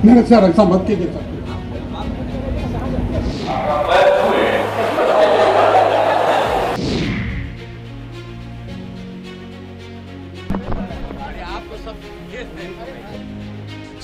मेरे सर ऐसा मत कीजिए सर।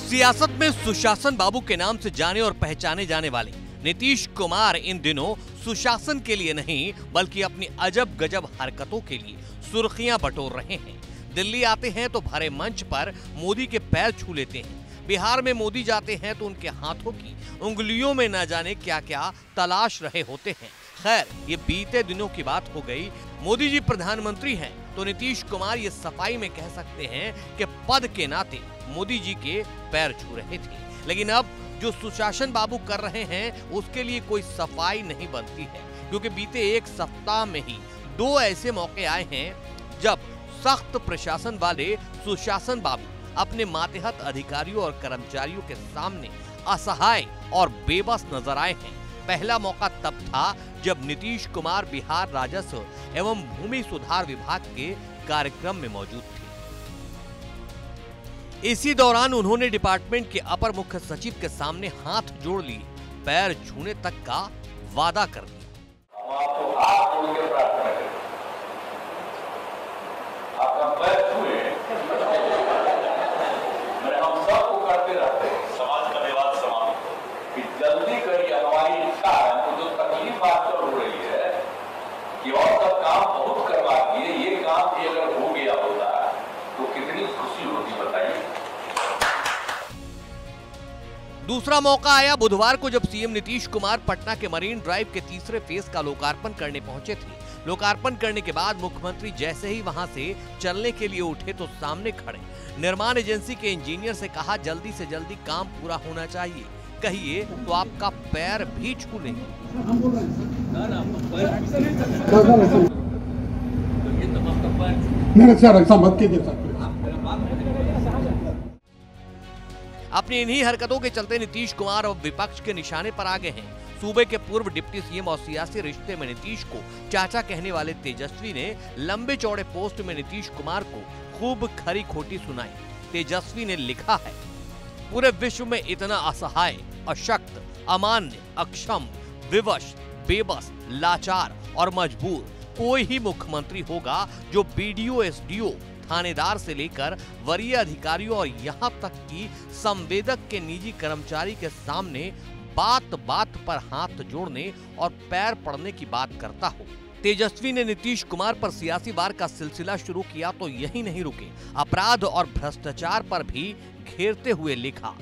सियासत में सुशासन बाबू के नाम से जाने और पहचाने जाने वाले नीतीश कुमार इन दिनों सुशासन के लिए नहीं बल्कि अपनी अजब गजब हरकतों के लिए सुर्खियां बटोर रहे हैं। दिल्ली आते हैं तो भरे मंच पर मोदी के पैर छू लेते हैं। बिहार में मोदी जाते हैं तो उनके हाथों की उंगलियों में न जाने क्या क्या तलाश रहे होते हैं। खैर, ये बीते दिनों की बात हो गई। मोदी जी प्रधानमंत्री हैं तो नीतीश कुमार ये सफाई में कह सकते हैं कि पद के नाते मोदी जी के पैर छू रहे थे। लेकिन अब जो सुशासन बाबू कर रहे हैं उसके लिए कोई सफाई नहीं बनती है, क्योंकि बीते एक सप्ताह में ही 2 ऐसे मौके आए हैं जब सख्त प्रशासन वाले सुशासन बाबू अपने मातहत अधिकारियों और कर्मचारियों के सामने असहाय और बेबस नजर आए हैं। पहला मौका तब था जब नीतीश कुमार बिहार राजस्व एवं भूमि सुधार विभाग के कार्यक्रम में मौजूद थे। इसी दौरान उन्होंने डिपार्टमेंट के अपर मुख्य सचिव के सामने हाथ जोड़ लिए, पैर छूने तक का वादा कर दिया। कि और सब काम बहुत करवा दिए, ये काम भी अगर हो गया होता तो कितनी खुशी होती बताइए। दूसरा मौका आया बुधवार को जब सीएम नीतीश कुमार पटना के मरीन ड्राइव के तीसरे फेज का लोकार्पण करने पहुंचे थे। लोकार्पण करने के बाद मुख्यमंत्री जैसे ही वहां से चलने के लिए उठे तो सामने खड़े निर्माण एजेंसी के इंजीनियर से कहा, जल्दी से जल्दी काम पूरा होना चाहिए, कहिए तो आपका पैर भी छू लेंगे। मेरे सर ऐसा मत कीजिए सर। अपनी इन्हीं हरकतों के चलते नीतीश कुमार अब विपक्ष के निशाने पर आ गए हैं। सूबे के पूर्व डिप्टी सीएम और सियासी रिश्ते में नीतीश को चाचा कहने वाले तेजस्वी ने लंबे चौड़े पोस्ट में नीतीश कुमार को खूब खरी खोटी सुनाई। तेजस्वी ने लिखा है, पूरे विश्व में इतना असहाय, अशक्त, अमान्य, अक्षम, विवश, बेबस, लाचार और मजबूर कोई ही मुख्यमंत्री होगा जो बीडीओ, एसडीओ, थानेदार से लेकर वरीय अधिकारियों और यहां तक कि संवेदक के निजी कर्मचारी के सामने बात बात पर हाथ जोड़ने और पैर पड़ने की बात करता हो। तेजस्वी ने नीतीश कुमार पर सियासी वार का सिलसिला शुरू किया तो यही नहीं रुके, अपराध और भ्रष्टाचार पर भी घेरते हुए लिखा,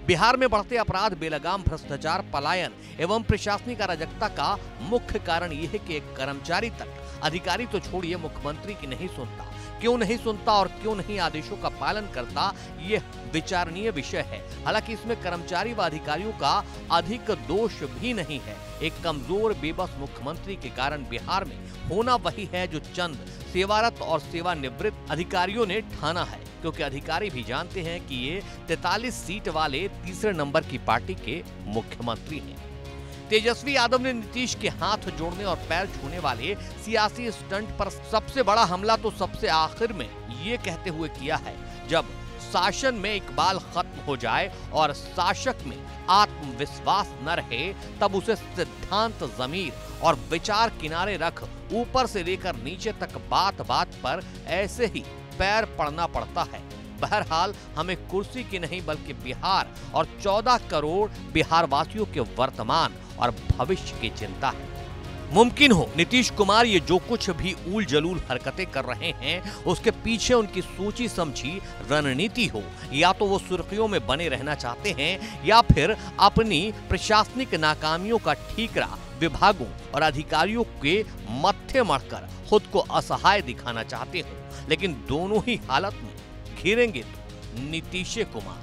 बिहार में बढ़ते अपराध, बेलगाम भ्रष्टाचार, पलायन एवं प्रशासनिक अराजकता का मुख्य कारण यह है कि एक कर्मचारी तक, अधिकारी तो छोड़िए, मुख्यमंत्री की नहीं सुनता। क्यों नहीं सुनता और क्यों नहीं आदेशों का पालन करता, यह विचारणीय विषय है। हालांकि इसमें कर्मचारी व अधिकारियों का अधिक दोष भी नहीं है। एक कमजोर बेबस मुख्यमंत्री के कारण बिहार में होना वही है जो चंद सेवारत और सेवानिवृत्त अधिकारियों ने ठाना है, क्योंकि अधिकारी भी जानते हैं कि ये 43 सीट वाले तीसरे नंबर की पार्टी के मुख्यमंत्री हैं। तेजस्वी यादव ने नीतीश के हाथ जोड़ने और पैर छूने वाले सियासी स्टंट पर सबसे बड़ा हमला तो सबसे आखिर में ये कहते हुए किया है, जब शासन में इकबाल खत्म हो जाए और शासक में आत्मविश्वास न रहे तब उसे सिद्धांत, ज़मीर और विचार किनारे रख ऊपर से लेकर नीचे तक बात बात पर ऐसे ही पैर पड़ना पड़ता है। बहरहाल हमें कुर्सी की नहीं बल्कि बिहार और 14 करोड़ बिहार वासियों के वर्तमान और भविष्य की चिंता है। मुमकिन हो नीतीश कुमार ये जो कुछ भी ऊल जलूल हरकतें कर रहे हैं उसके पीछे उनकी सोची समझी रणनीति हो। या तो वो सुर्खियों में बने रहना चाहते हैं या फिर अपनी प्रशासनिक नाकामियों का ठीकरा विभागों और अधिकारियों के मत्थे मढ़कर खुद को असहाय दिखाना चाहते हो। लेकिन दोनों ही हालत में घिरेंगे तो नीतीश कुमार।